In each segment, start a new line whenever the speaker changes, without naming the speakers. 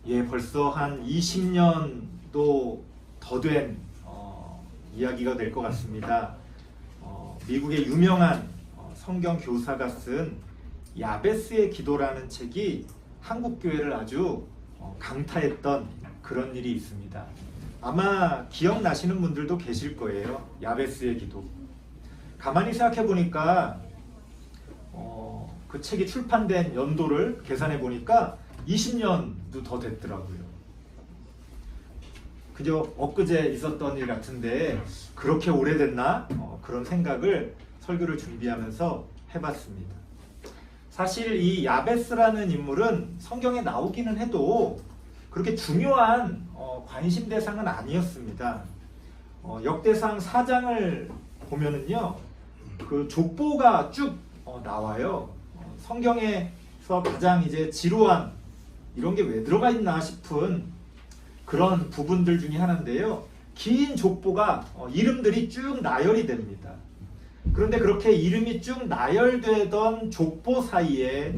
예, 벌써 한 20년도 더 된 이야기가 될 것 같습니다. 미국의 유명한 성경 교사가 쓴 야베스의 기도라는 책이 한국 교회를 아주 강타했던 그런 일이 있습니다. 아마 기억나시는 분들도 계실 거예요. 야베스의 기도. 가만히 생각해 보니까 그 책이 출판된 연도를 계산해 보니까 20년도 더 됐더라고요. 그저 엊그제 있었던 일 같은데 그렇게 오래됐나? 그런 생각을 설교를 준비하면서 해봤습니다. 사실 이 야베스라는 인물은 성경에 나오기는 해도 그렇게 중요한 관심 대상은 아니었습니다. 역대상 4장을 보면은요, 그 족보가 쭉 나와요. 성경에서 가장 이제 지루한 이런 게 왜 들어가 있나 싶은 그런 부분들 중에 하나인데요. 긴 족보가 이름들이 쭉 나열이 됩니다. 그런데 그렇게 이름이 쭉 나열되던 족보 사이에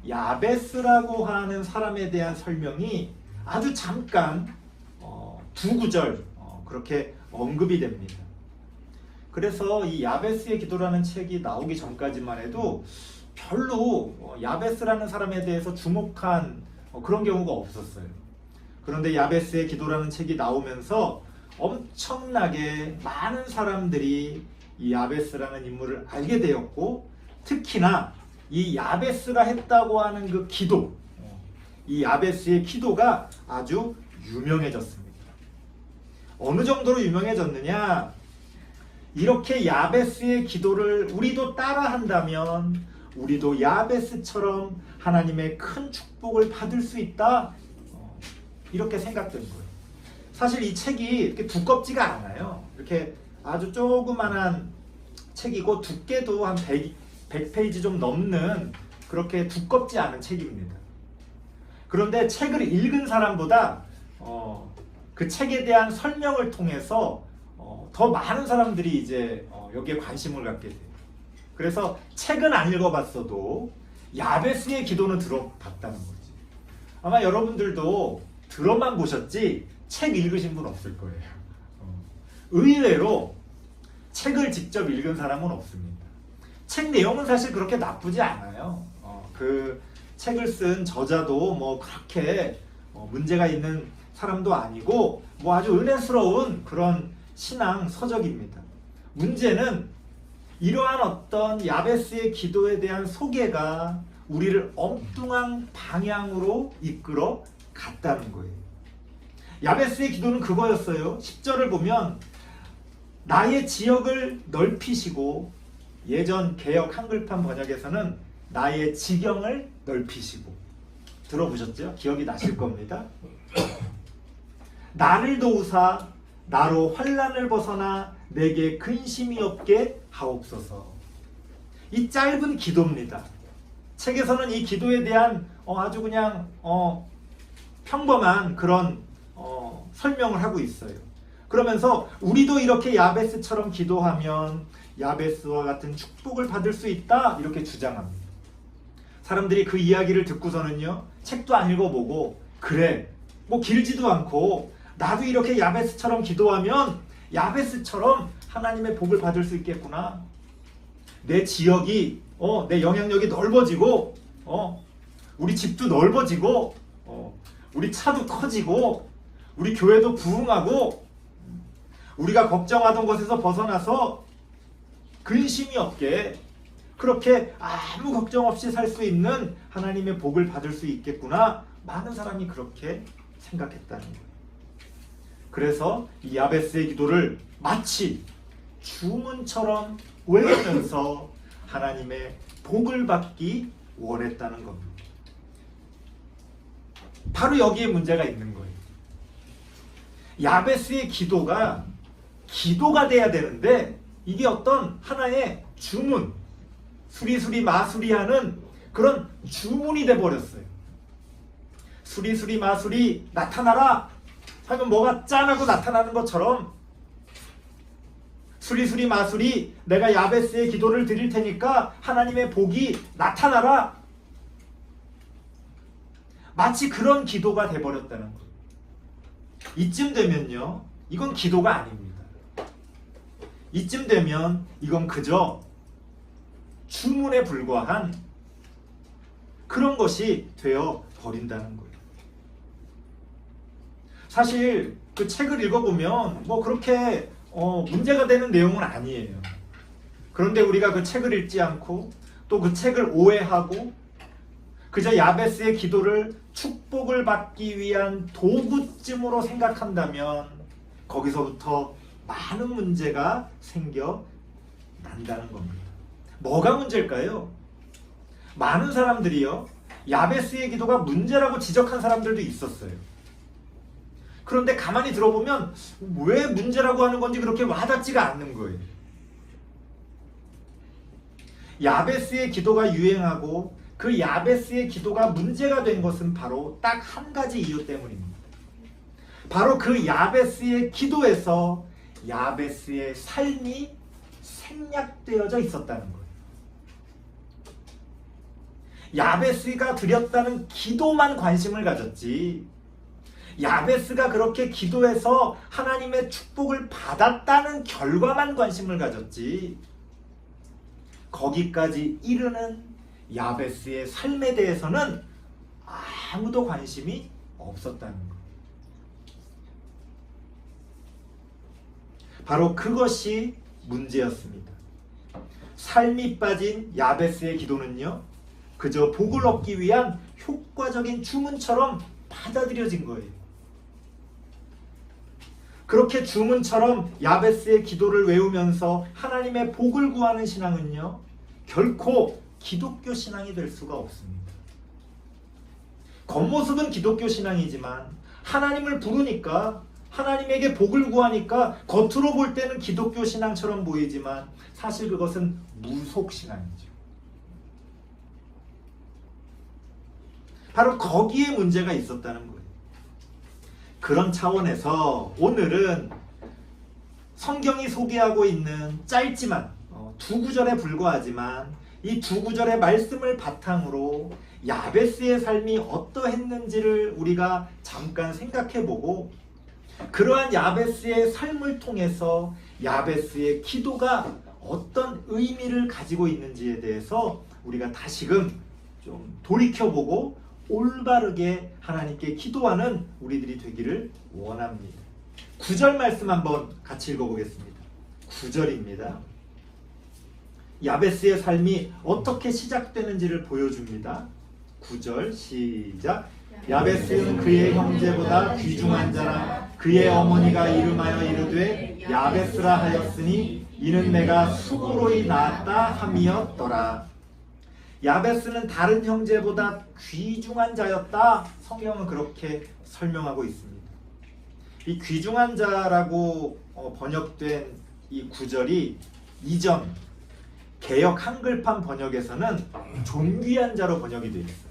야베스라고 하는 사람에 대한 설명이 아주 잠깐 두 구절 그렇게 언급이 됩니다. 그래서 이 야베스의 기도라는 책이 나오기 전까지만 해도 별로 야베스라는 사람에 대해서 주목한 그런 경우가 없었어요. 그런데 야베스의 기도라는 책이 나오면서 엄청나게 많은 사람들이 이 야베스라는 인물을 알게 되었고, 특히나 이 야베스가 했다고 하는 그 기도, 이 야베스의 기도가 아주 유명해졌습니다. 어느 정도로 유명해졌느냐? 이렇게 야베스의 기도를 우리도 따라한다면 우리도 야베스처럼 하나님의 큰 축복을 받을 수 있다, 이렇게 생각된 거예요. 사실 이 책이 이렇게 두껍지가 않아요. 이렇게 아주 조그만한 책이고 두께도 한 100페이지 좀 넘는 그렇게 두껍지 않은 책입니다. 그런데 책을 읽은 사람보다 그 책에 대한 설명을 통해서 더 많은 사람들이 이제 여기에 관심을 갖게 돼요. 그래서 책은 안 읽어봤어도 야베스의 기도는 들어봤다는 거지. 아마 여러분들도 들어만 보셨지 책 읽으신 분 없을 거예요. 의외로 책을 직접 읽은 사람은 없습니다. 책 내용은 사실 그렇게 나쁘지 않아요. 그 책을 쓴 저자도 뭐 그렇게 문제가 있는 사람도 아니고 뭐 아주 은혜스러운 그런 신앙 서적입니다. 문제는 이러한 어떤 야베스의 기도에 대한 소개가 우리를 엉뚱한 방향으로 이끌어 갔다는 거예요. 야베스의 기도는 그거였어요. 10절을 보면 나의 지역을 넓히시고, 예전 개역 한글판 번역에서는 나의 지경을 넓히시고, 들어보셨죠? 기억이 나실 겁니다. 나를 도우사 나로 환난을 벗어나 내게 근심이 없게 하옵소서. 이 짧은 기도입니다. 책에서는 이 기도에 대한 아주 그냥 평범한 그런 설명을 하고 있어요. 그러면서 우리도 이렇게 야베스처럼 기도하면 야베스와 같은 축복을 받을 수 있다, 이렇게 주장합니다. 사람들이 그 이야기를 듣고서는요, 책도 안 읽어보고, 그래 뭐 길지도 않고 나도 이렇게 야베스처럼 기도하면 야베스처럼 하나님의 복을 받을 수 있겠구나. 내 지역이 내 영향력이 넓어지고 우리 집도 넓어지고 우리 차도 커지고 우리 교회도 부흥하고 우리가 걱정하던 것에서 벗어나서 근심이 없게 그렇게 아무 걱정 없이 살 수 있는 하나님의 복을 받을 수 있겠구나. 많은 사람이 그렇게 생각했다는 거예요. 그래서 이 야베스의 기도를 마치 주문처럼 외우면서 하나님의 복을 받기 원했다는 겁니다. 바로 여기에 문제가 있는 거예요. 야베스의 기도가 돼야 되는데 이게 어떤 하나의 주문, 수리수리 마수리 하는 그런 주문이 돼버렸어요. 수리수리 마수리 나타나라 하면 뭐가 짠하고 나타나는 것처럼, 수리수리 마수리 내가 야베스의 기도를 드릴 테니까 하나님의 복이 나타나라. 마치 그런 기도가 돼버렸다는 거예요. 이쯤 되면요, 이건 기도가 아닙니다. 이쯤 되면 이건 그저 주문에 불과한 그런 것이 되어 버린다는 거예요. 사실 그 책을 읽어보면 뭐 그렇게 문제가 되는 내용은 아니에요. 그런데 우리가 그 책을 읽지 않고 또 그 책을 오해하고 그저 야베스의 기도를 축복을 받기 위한 도구쯤으로 생각한다면 거기서부터 많은 문제가 생겨난다는 겁니다. 뭐가 문제일까요? 많은 사람들이요, 야베스의 기도가 문제라고 지적한 사람들도 있었어요. 그런데 가만히 들어보면 왜 문제라고 하는 건지 그렇게 와닿지가 않는 거예요. 야베스의 기도가 유행하고 그 야베스의 기도가 문제가 된 것은 바로 딱 한 가지 이유 때문입니다. 바로 그 야베스의 기도에서 야베스의 삶이 생략되어져 있었다는 거예요. 야베스가 드렸다는 기도만 관심을 가졌지, 야베스가 그렇게 기도해서 하나님의 축복을 받았다는 결과만 관심을 가졌지, 거기까지 이르는 야베스의 삶에 대해서는 아무도 관심이 없었다는 것. 바로 그것이 문제였습니다. 삶이 빠진 야베스의 기도는요, 그저 복을 얻기 위한 효과적인 주문처럼 받아들여진 거예요. 그렇게 주문처럼 야베스의 기도를 외우면서 하나님의 복을 구하는 신앙은요, 결코 기독교 신앙이 될 수가 없습니다. 겉모습은 기독교 신앙이지만 하나님을 부르니까, 하나님에게 복을 구하니까 겉으로 볼 때는 기독교 신앙처럼 보이지만 사실 그것은 무속 신앙이죠. 바로 거기에 문제가 있었다는 거예요. 그런 차원에서 오늘은 성경이 소개하고 있는 짧지만 두 구절에 불과하지만 이 두 구절의 말씀을 바탕으로 야베스의 삶이 어떠했는지를 우리가 잠깐 생각해보고, 그러한 야베스의 삶을 통해서 야베스의 기도가 어떤 의미를 가지고 있는지에 대해서 우리가 다시금 좀 돌이켜보고 올바르게 하나님께 기도하는 우리들이 되기를 원합니다. 9절 말씀 한번 같이 읽어보겠습니다. 9절입니다. 야베스의 삶이 어떻게 시작되는지를 보여줍니다. 9절 시작. 야베스는 그의 형제보다 귀중한 자라 그의 어머니가 이름하여 이르되 야베스라 하였으니 이는 내가 수고로이 낳았다 함이었더라. 야베스는 다른 형제보다 귀중한 자였다. 성경은 그렇게 설명하고 있습니다. 이 귀중한 자라고 번역된 이 구절이 이전 개역 한글판 번역에서는 존귀한 자로 번역이 되어 있어요.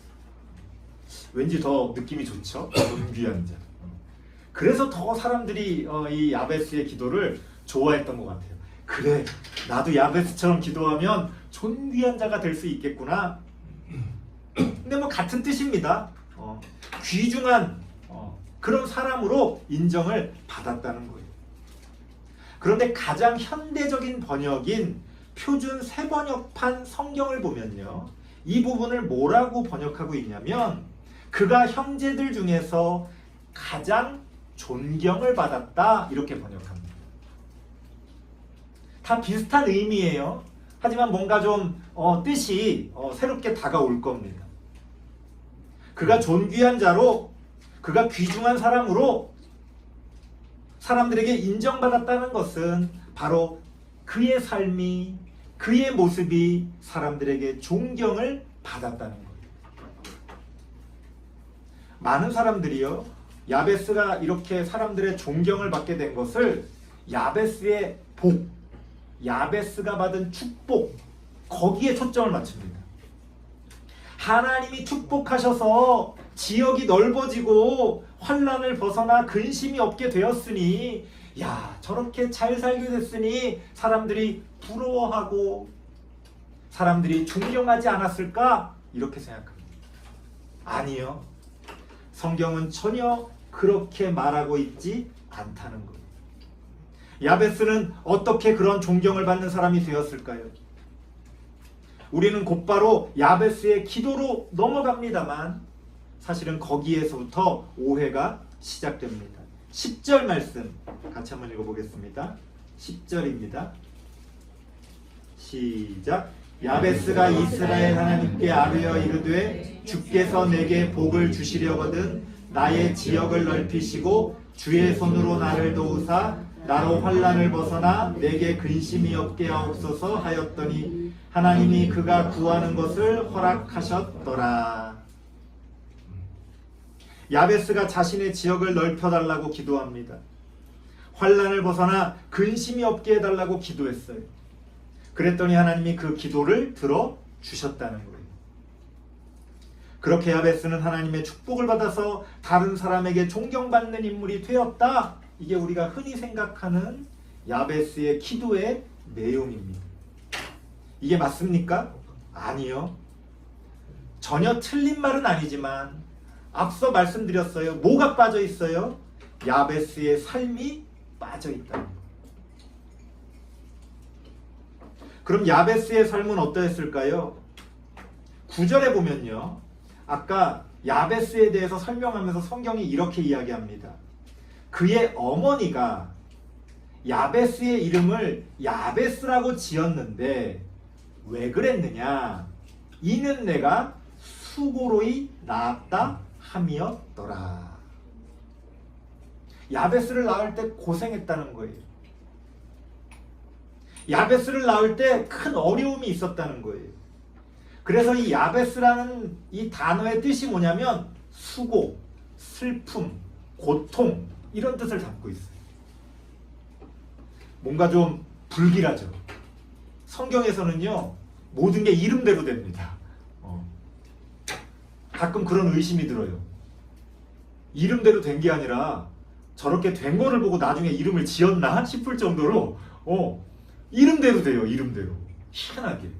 왠지 더 느낌이 좋죠? 존귀한 자. 그래서 더 사람들이 이 야베스의 기도를 좋아했던 것 같아요. 그래, 나도 야베스처럼 기도하면 존귀한 자가 될 수 있겠구나. 근데 뭐 같은 뜻입니다. 귀중한 그런 사람으로 인정을 받았다는 거예요. 그런데 가장 현대적인 번역인 표준 새번역판 성경을 보면요, 이 부분을 뭐라고 번역하고 있냐면 그가 형제들 중에서 가장 존경을 받았다, 이렇게 번역합니다. 다 비슷한 의미예요. 하지만 뭔가 좀 뜻이 새롭게 다가올 겁니다. 그가 존귀한 자로, 그가 귀중한 사람으로 사람들에게 인정받았다는 것은 바로 그의 삶이, 그의 모습이 사람들에게 존경을 받았다는 거예요. 많은 사람들이요, 야베스가 이렇게 사람들의 존경을 받게 된 것을 야베스의 복, 야베스가 받은 축복, 거기에 초점을 맞춥니다. 하나님이 축복하셔서 지역이 넓어지고 환난을 벗어나 근심이 없게 되었으니, 야, 저렇게 잘 살게 됐으니 사람들이 부러워하고 사람들이 존경하지 않았을까? 이렇게 생각합니다. 아니요. 성경은 전혀 그렇게 말하고 있지 않다는 거예요. 야베스는 어떻게 그런 존경을 받는 사람이 되었을까요? 우리는 곧바로 야베스의 기도로 넘어갑니다만 사실은 거기에서부터 오해가 시작됩니다. 10절 말씀 같이 한번 읽어보겠습니다. 10절입니다. 시작. 야베스가 이스라엘 하나님께 아뢰어 이르되 주께서 내게 복을 주시려거든 나의 지역을 넓히시고 주의 손으로 나를 도우사 나로 환난을 벗어나 내게 근심이 없게 하옵소서 하였더니 하나님이 그가 구하는 것을 허락하셨더라. 야베스가 자신의 지역을 넓혀달라고 기도합니다. 환난을 벗어나 근심이 없게 해달라고 기도했어요. 그랬더니 하나님이 그 기도를 들어주셨다는 거예요. 그렇게 야베스는 하나님의 축복을 받아서 다른 사람에게 존경받는 인물이 되었다. 이게 우리가 흔히 생각하는 야베스의 기도의 내용입니다. 이게 맞습니까? 아니요. 전혀 틀린 말은 아니지만 앞서 말씀드렸어요. 뭐가 빠져 있어요? 야베스의 삶이 빠져 있다는 거예요. 그럼 야베스의 삶은 어떠했을까요? 9절에 보면요. 아까 야베스에 대해서 설명하면서 성경이 이렇게 이야기합니다. 그의 어머니가 야베스의 이름을 야베스라고 지었는데 왜 그랬느냐? 이는 내가 수고로이 낳았다 함이었더라. 야베스를 낳을 때 고생했다는 거예요. 야베스를 낳을 때 큰 어려움이 있었다는 거예요. 그래서 이 야베스라는 이 단어의 뜻이 뭐냐면 수고, 슬픔, 고통 이런 뜻을 담고 있어요. 뭔가 좀 불길하죠. 성경에서는요 모든 게 이름대로 됩니다. 가끔 그런 의심이 들어요. 이름대로 된 게 아니라 저렇게 된 거를 보고 나중에 이름을 지었나 싶을 정도로 이름대로 돼요. 이름대로. 희한하게.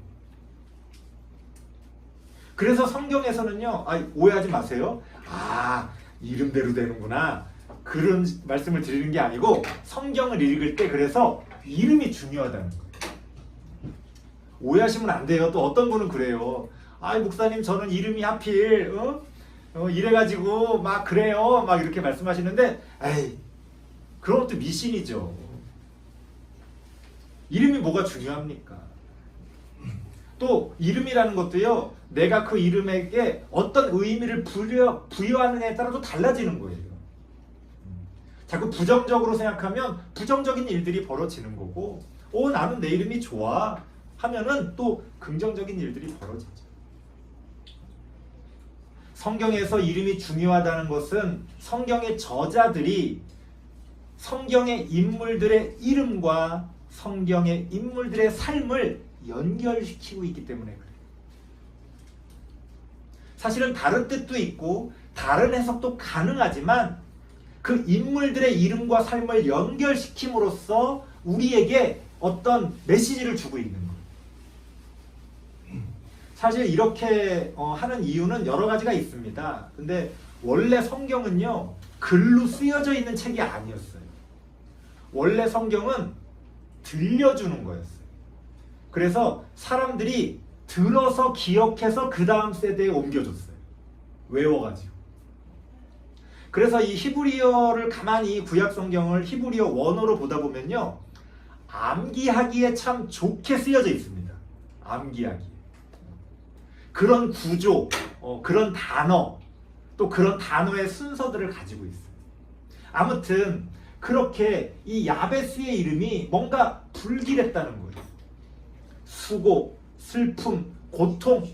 그래서 성경에서는요 오해하지 마세요. 이름대로 되는구나 그런 말씀을 드리는 게 아니고 성경을 읽을 때 그래서 이름이 중요하다는 거예요. 오해하시면 안 돼요. 또 어떤 분은 그래요. 목사님 저는 이름이 하필 이래가지고 막 그래요 막 이렇게 말씀하시는데 그런 것도 미신이죠. 이름이 뭐가 중요합니까? 또 이름이라는 것도요 내가 그 이름에게 어떤 의미를 부여하느냐에 따라 또 달라지는 거예요. 자꾸 부정적으로 생각하면 부정적인 일들이 벌어지는 거고 나는 내 이름이 좋아 하면은 또 긍정적인 일들이 벌어지죠. 성경에서 이름이 중요하다는 것은 성경의 저자들이 성경의 인물들의 이름과 성경의 인물들의 삶을 연결시키고 있기 때문에 그래요. 사실은 다른 뜻도 있고 다른 해석도 가능하지만 그 인물들의 이름과 삶을 연결시킴으로써 우리에게 어떤 메시지를 주고 있는 거예요. 사실 이렇게 하는 이유는 여러 가지가 있습니다. 근데 원래 성경은요 글로 쓰여져 있는 책이 아니었어요. 원래 성경은 들려주는 거였어요. 그래서 사람들이 들어서 기억해서 그 다음 세대에 옮겨줬어요. 외워가지고. 그래서 이 히브리어를 가만히 구약 성경을 히브리어 원어로 보다 보면요 암기하기에 참 좋게 쓰여져 있습니다. 암기하기. 그런 구조, 그런 단어, 또 그런 단어의 순서들을 가지고 있어요. 아무튼 그렇게 이 야베스의 이름이 뭔가 불길했다는 거예요. 수고, 슬픔, 고통.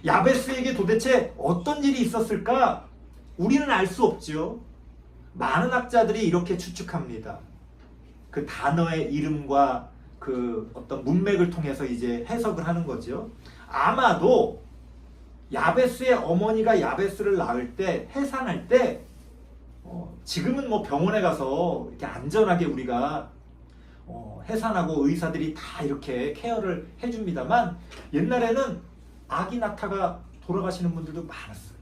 야베스에게 도대체 어떤 일이 있었을까? 우리는 알 수 없죠. 많은 학자들이 이렇게 추측합니다. 그 단어의 이름과 그 어떤 문맥을 통해서 이제 해석을 하는 거죠. 아마도 야베스의 어머니가 야베스를 낳을 때, 해산할 때 지금은 뭐 병원에 가서 이렇게 안전하게 우리가 해산하고 의사들이 다 이렇게 케어를 해줍니다만 옛날에는 아기 낳다가 돌아가시는 분들도 많았어요.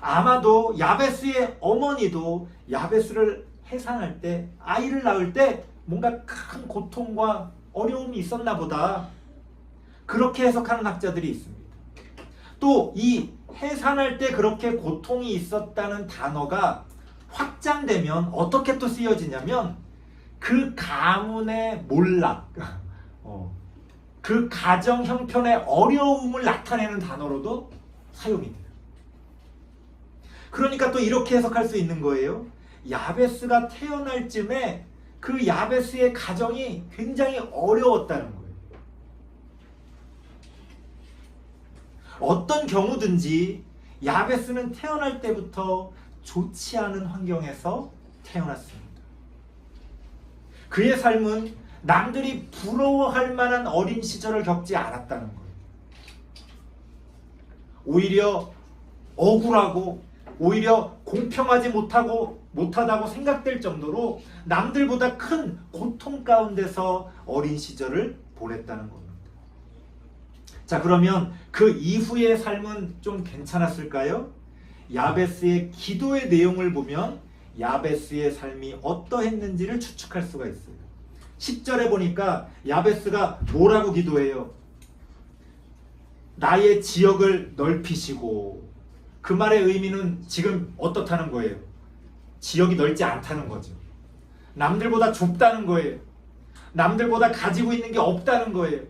아마도 야베스의 어머니도 야베스를 해산할 때, 아이를 낳을 때 뭔가 큰 고통과 어려움이 있었나 보다. 그렇게 해석하는 학자들이 있습니다. 또 이 해산할 때 그렇게 고통이 있었다는 단어가 확장되면 어떻게 또 쓰여지냐면 그 가문의 몰락, 그 가정 형편의 어려움을 나타내는 단어로도 사용이 돼요. 그러니까 또 이렇게 해석할 수 있는 거예요. 야베스가 태어날 쯤에 그 야베스의 가정이 굉장히 어려웠다는 거예요. 어떤 경우든지 야베스는 태어날 때부터 좋지 않은 환경에서 태어났습니다. 그의 삶은 남들이 부러워할 만한 어린 시절을 겪지 않았다는 거예요. 오히려 억울하고 오히려 공평하지 못하다고 생각될 정도로 남들보다 큰 고통 가운데서 어린 시절을 보냈다는 겁니다. 자, 그러면 그 이후의 삶은 좀 괜찮았을까요? 야베스의 기도의 내용을 보면 야베스의 삶이 어떠했는지를 추측할 수가 있어요. 10절에 보니까 야베스가 뭐라고 기도해요? 나의 지역을 넓히시고. 그 말의 의미는 지금 어떻다는 거예요? 지역이 넓지 않다는 거죠. 남들보다 좁다는 거예요. 남들보다 가지고 있는 게 없다는 거예요.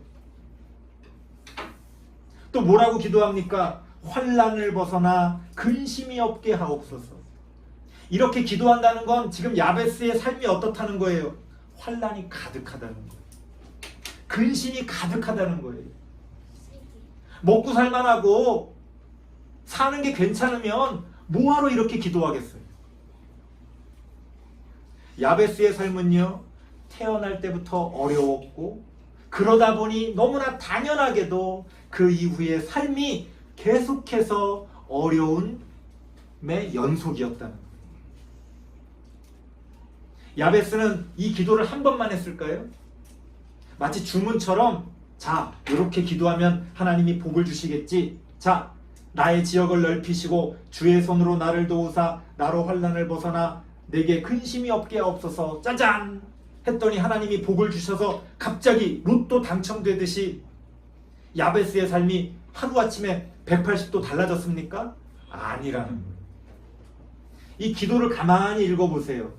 또 뭐라고 기도합니까? 환난을 벗어나 근심이 없게 하옵소서. 이렇게 기도한다는 건 지금 야베스의 삶이 어떻다는 거예요? 환난이 가득하다는 거예요. 근심이 가득하다는 거예요. 먹고 살만하고 사는 게 괜찮으면 뭐하러 이렇게 기도하겠어요? 야베스의 삶은요, 태어날 때부터 어려웠고 그러다 보니 너무나 당연하게도 그 이후의 삶이 계속해서 어려움의 연속이었다는 거예요. 야베스는 이 기도를 한 번만 했을까요? 마치 주문처럼 자, 이렇게 기도하면 하나님이 복을 주시겠지. 자, 나의 지역을 넓히시고 주의 손으로 나를 도우사 나로 환난을 벗어나 내게 근심이 없게 하옵소서. 짜잔! 했더니 하나님이 복을 주셔서 갑자기 로또 당첨되듯이 야베스의 삶이 하루아침에 180도 달라졌습니까? 아니라는 거예요. 이 기도를 가만히 읽어보세요.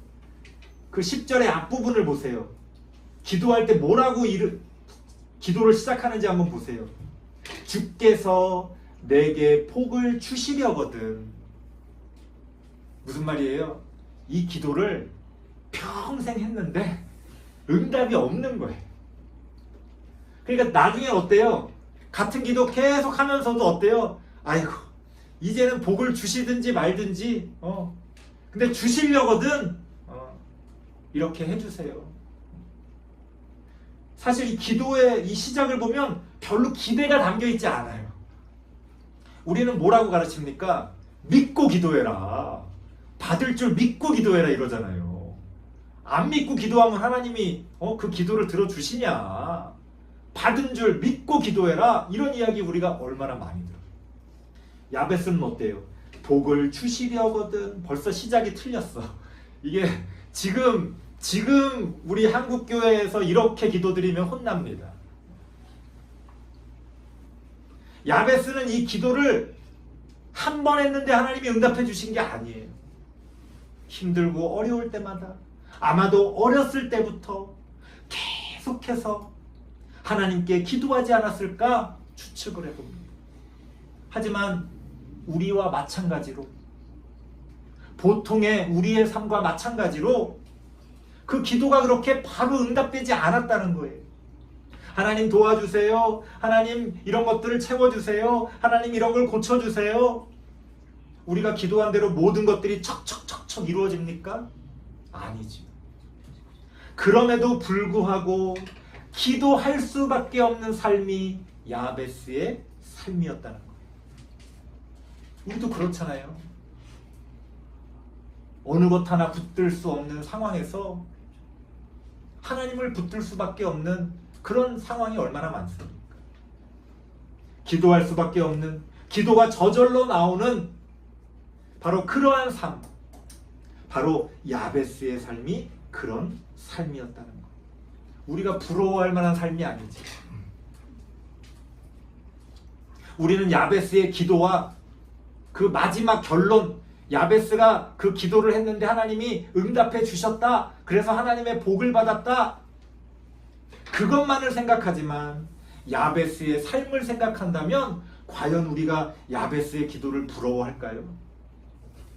그 10절의 앞부분을 보세요. 기도할 때 뭐라고 기도를 시작하는지 한번 보세요. 주께서 내게 복을 주시려거든. 무슨 말이에요? 이 기도를 평생 했는데 응답이 없는 거예요. 그러니까 나중에 어때요? 같은 기도 계속 하면서도 어때요? 아이고, 이제는 복을 주시든지 말든지 근데 주시려거든 이렇게 해주세요. 사실 이 기도의 이 시작을 보면 별로 기대가 담겨있지 않아요. 우리는 뭐라고 가르칩니까? 믿고 기도해라. 받을 줄 믿고 기도해라 이러잖아요. 안 믿고 기도하면 하나님이 그 기도를 들어주시냐. 받은 줄 믿고 기도해라. 이런 이야기 우리가 얼마나 많이 들어요. 야베스는 어때요? 복을 주시려거든. 벌써 시작이 틀렸어. 이게 지금 우리 한국교회에서 이렇게 기도드리면 혼납니다. 야베스는 이 기도를 한 번 했는데 하나님이 응답해 주신 게 아니에요. 힘들고 어려울 때마다 아마도 어렸을 때부터 계속해서 하나님께 기도하지 않았을까 추측을 해봅니다. 하지만 우리와 마찬가지로 보통의 우리의 삶과 마찬가지로 그 기도가 그렇게 바로 응답되지 않았다는 거예요. 하나님 도와주세요. 하나님 이런 것들을 채워주세요. 하나님 이런 걸 고쳐주세요. 우리가 기도한 대로 모든 것들이 척척척척 이루어집니까? 아니죠. 그럼에도 불구하고 기도할 수밖에 없는 삶이 야베스의 삶이었다는 거예요. 우리도 그렇잖아요. 어느 것 하나 붙들 수 없는 상황에서 하나님을 붙들 수밖에 없는 그런 상황이 얼마나 많습니까? 기도할 수밖에 없는, 기도가 저절로 나오는 바로 그러한 삶, 바로 야베스의 삶이 그런 삶이었다는 것. 우리가 부러워할 만한 삶이 아니지. 우리는 야베스의 기도와 그 마지막 결론, 야베스가 그 기도를 했는데 하나님이 응답해 주셨다, 그래서 하나님의 복을 받았다, 그것만을 생각하지만 야베스의 삶을 생각한다면 과연 우리가 야베스의 기도를 부러워할까요?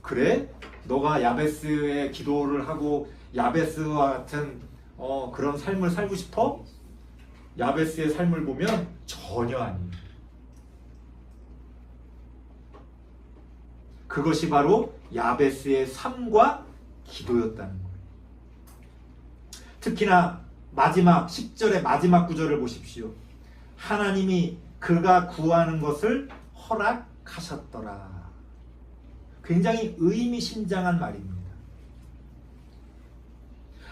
그래? 너가 야베스의 기도를 하고 야베스와 같은 그런 삶을 살고 싶어? 야베스의 삶을 보면 전혀 아니에요. 그것이 바로 야베스의 삶과 기도였다는 거예요. 특히나 마지막 10절의 마지막 구절을 보십시오. 하나님이 그가 구하는 것을 허락하셨더라. 굉장히 의미심장한 말입니다.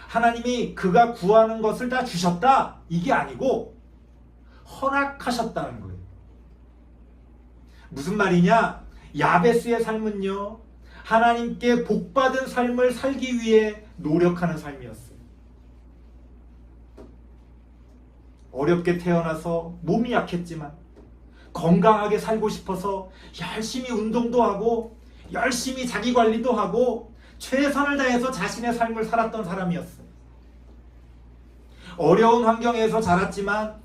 하나님이 그가 구하는 것을 다 주셨다, 이게 아니고 허락하셨다는 거예요. 무슨 말이냐? 야베스의 삶은요, 하나님께 복받은 삶을 살기 위해 노력하는 삶이었어요. 어렵게 태어나서 몸이 약했지만 건강하게 살고 싶어서 열심히 운동도 하고 열심히 자기 관리도 하고 최선을 다해서 자신의 삶을 살았던 사람이었어요. 어려운 환경에서 자랐지만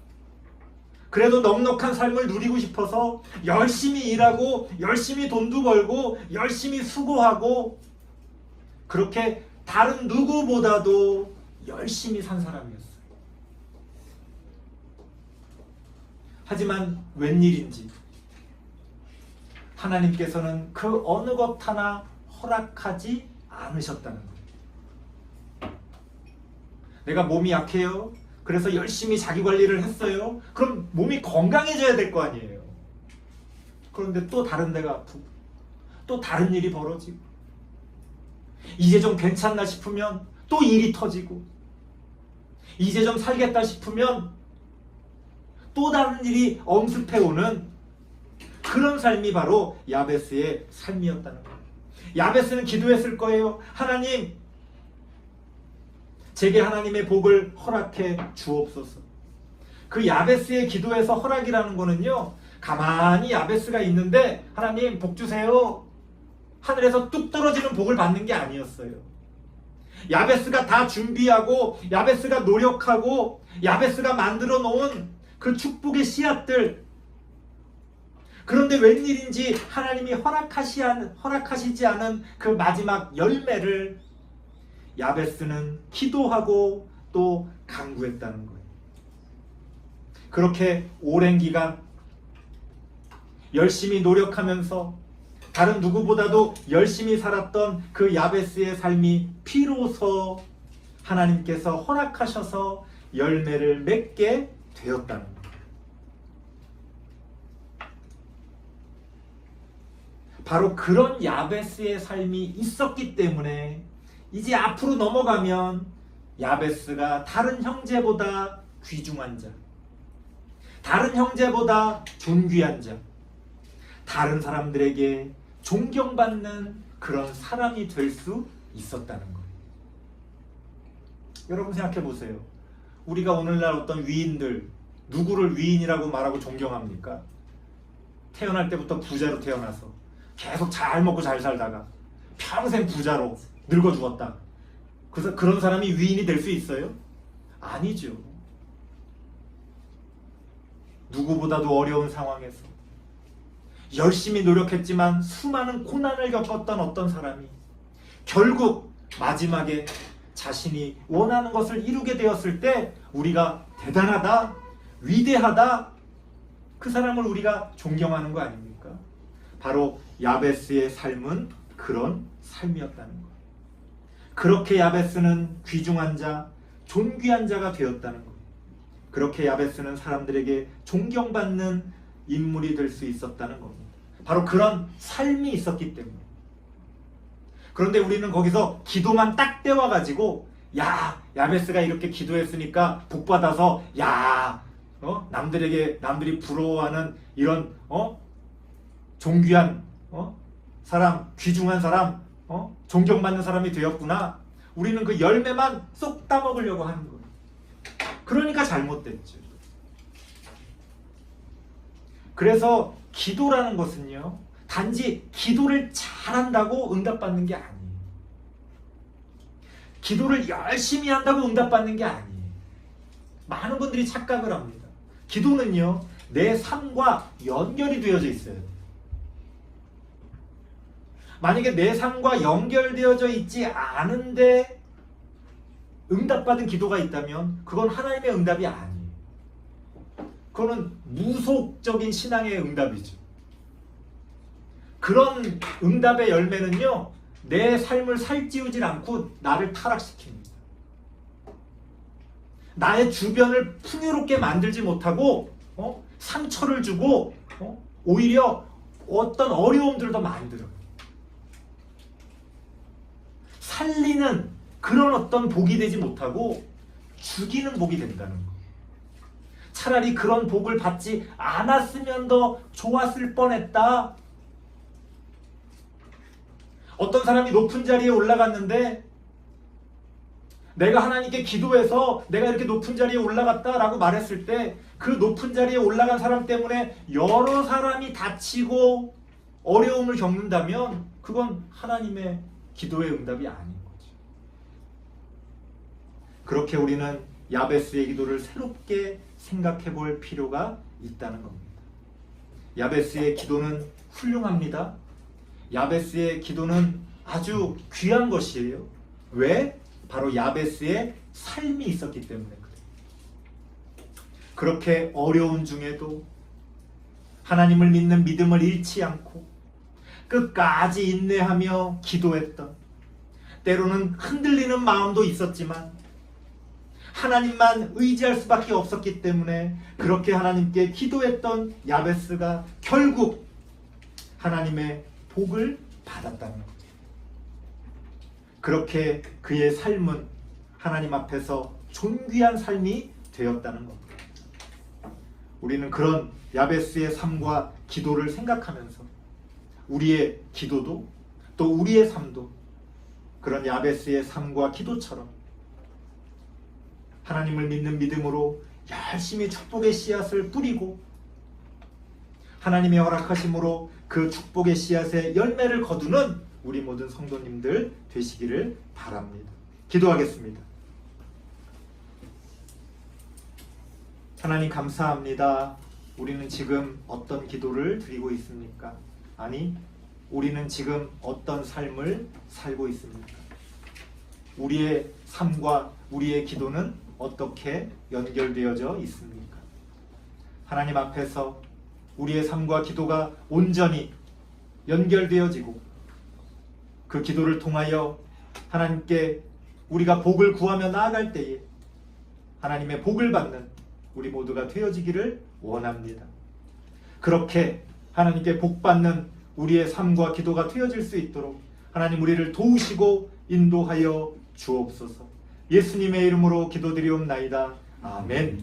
그래도 넉넉한 삶을 누리고 싶어서 열심히 일하고 열심히 돈도 벌고 열심히 수고하고 그렇게 다른 누구보다도 열심히 산 사람이었어요. 하지만 웬일인지 하나님께서는 그 어느 것 하나 허락하지 않으셨다는 거예요. 내가 몸이 약해요. 그래서 열심히 자기 관리를 했어요. 그럼 몸이 건강해져야 될 거 아니에요. 그런데 또 다른 데가 아프고 또 다른 일이 벌어지고 이제 좀 괜찮나 싶으면 또 일이 터지고 이제 좀 살겠다 싶으면 또 다른 일이 엄습해오는 그런 삶이 바로 야베스의 삶이었다는 거예요. 야베스는 기도했을 거예요. 하나님, 제게 하나님의 복을 허락해 주옵소서. 그 야베스의 기도에서 허락이라는 거는요, 가만히 야베스가 있는데 하나님 복 주세요, 하늘에서 뚝 떨어지는 복을 받는 게 아니었어요. 야베스가 다 준비하고 야베스가 노력하고 야베스가 만들어 놓은 그 축복의 씨앗들, 그런데 웬일인지 하나님이 허락하시지 않은 그 마지막 열매를 야베스는 기도하고 또 간구했다는 거예요. 그렇게 오랜 기간 열심히 노력하면서 다른 누구보다도 열심히 살았던 그 야베스의 삶이 비로소 하나님께서 허락하셔서 열매를 맺게 되었다는 거예요. 바로 그런 야베스의 삶이 있었기 때문에 이제 앞으로 넘어가면 야베스가 다른 형제보다 귀중한 자, 다른 형제보다 존귀한 자, 다른 사람들에게 존경받는 그런 사람이 될 수 있었다는 거예요. 여러분 생각해 보세요. 우리가 오늘날 어떤 위인들, 누구를 위인이라고 말하고 존경합니까? 태어날 때부터 부자로 태어나서 계속 잘 먹고 잘 살다가 평생 부자로 늙어 죽었다. 그래서 그런 사람이 위인이 될 수 있어요? 아니죠. 누구보다도 어려운 상황에서 열심히 노력했지만 수많은 고난을 겪었던 어떤 사람이 결국 마지막에 자신이 원하는 것을 이루게 되었을 때 우리가 대단하다, 위대하다, 그 사람을 우리가 존경하는 거 아닙니까? 바로 야베스의 삶은 그런 삶이었다는 거예요. 그렇게 야베스는 귀중한 자, 존귀한 자가 되었다는 거예요. 그렇게 야베스는 사람들에게 존경받는 인물이 될 수 있었다는 겁니다. 바로 그런 삶이 있었기 때문에. 그런데 우리는 거기서 기도만 딱 떼와가지고 야베스가 이렇게 기도했으니까 복받아서 남들이 부러워하는 이런 존귀한 사람, 귀중한 사람, 존경받는 사람이 되었구나. 우리는 그 열매만 쏙 따먹으려고 하는 거예요. 그러니까 잘못됐죠. 그래서 기도라는 것은요, 단지 기도를 잘한다고 응답받는 게 아니에요. 기도를 열심히 한다고 응답받는 게 아니에요. 많은 분들이 착각을 합니다. 기도는요, 내 삶과 연결이 되어져 있어요. 만약에 내 삶과 연결되어져 있지 않은데 응답받은 기도가 있다면 그건 하나님의 응답이 아니에요. 그거는 무속적인 신앙의 응답이죠. 그런 응답의 열매는요, 내 삶을 살찌우질 않고 나를 타락시킵니다. 나의 주변을 풍요롭게 만들지 못하고 상처를 주고 오히려 어떤 어려움들을 더 만들어요. 살리는 그런 어떤 복이 되지 못하고 죽이는 복이 된다는 거. 차라리 그런 복을 받지 않았으면 더 좋았을 뻔했다. 어떤 사람이 높은 자리에 올라갔는데 내가 하나님께 기도해서 내가 이렇게 높은 자리에 올라갔다라고 말했을 때 그 높은 자리에 올라간 사람 때문에 여러 사람이 다치고 어려움을 겪는다면 그건 하나님의 기도의 응답이 아닌 거죠. 그렇게 우리는 야베스의 기도를 새롭게 생각해 볼 필요가 있다는 겁니다. 야베스의 기도는 훌륭합니다. 야베스의 기도는 아주 귀한 것이에요. 왜? 바로 야베스의 삶이 있었기 때문에 그래요. 그렇게 어려운 중에도 하나님을 믿는 믿음을 잃지 않고 끝까지 인내하며 기도했던, 때로는 흔들리는 마음도 있었지만 하나님만 의지할 수밖에 없었기 때문에 그렇게 하나님께 기도했던 야베스가 결국 하나님의 복을 받았다는 거죠. 그렇게 그의 삶은 하나님 앞에서 존귀한 삶이 되었다는 겁니다. 우리는 그런 야베스의 삶과 기도를 생각하면서 우리의 기도도 또 우리의 삶도 그런 야베스의 삶과 기도처럼 하나님을 믿는 믿음으로 열심히 축복의 씨앗을 뿌리고 하나님의 허락하심으로 그 축복의 씨앗의 열매를 거두는 우리 모든 성도님들 되시기를 바랍니다. 기도하겠습니다. 하나님 감사합니다. 우리는 지금 어떤 기도를 드리고 있습니까? 아니, 우리는 지금 어떤 삶을 살고 있습니까? 우리의 삶과 우리의 기도는 어떻게 연결되어져 있습니까? 하나님 앞에서 우리의 삶과 기도가 온전히 연결되어지고 그 기도를 통하여 하나님께 우리가 복을 구하며 나아갈 때에 하나님의 복을 받는 우리 모두가 되어지기를 원합니다. 그렇게 하나님께 복받는 우리의 삶과 기도가 되어질 수 있도록 하나님 우리를 도우시고 인도하여 주옵소서. 예수님의 이름으로 기도드리옵나이다. 아멘.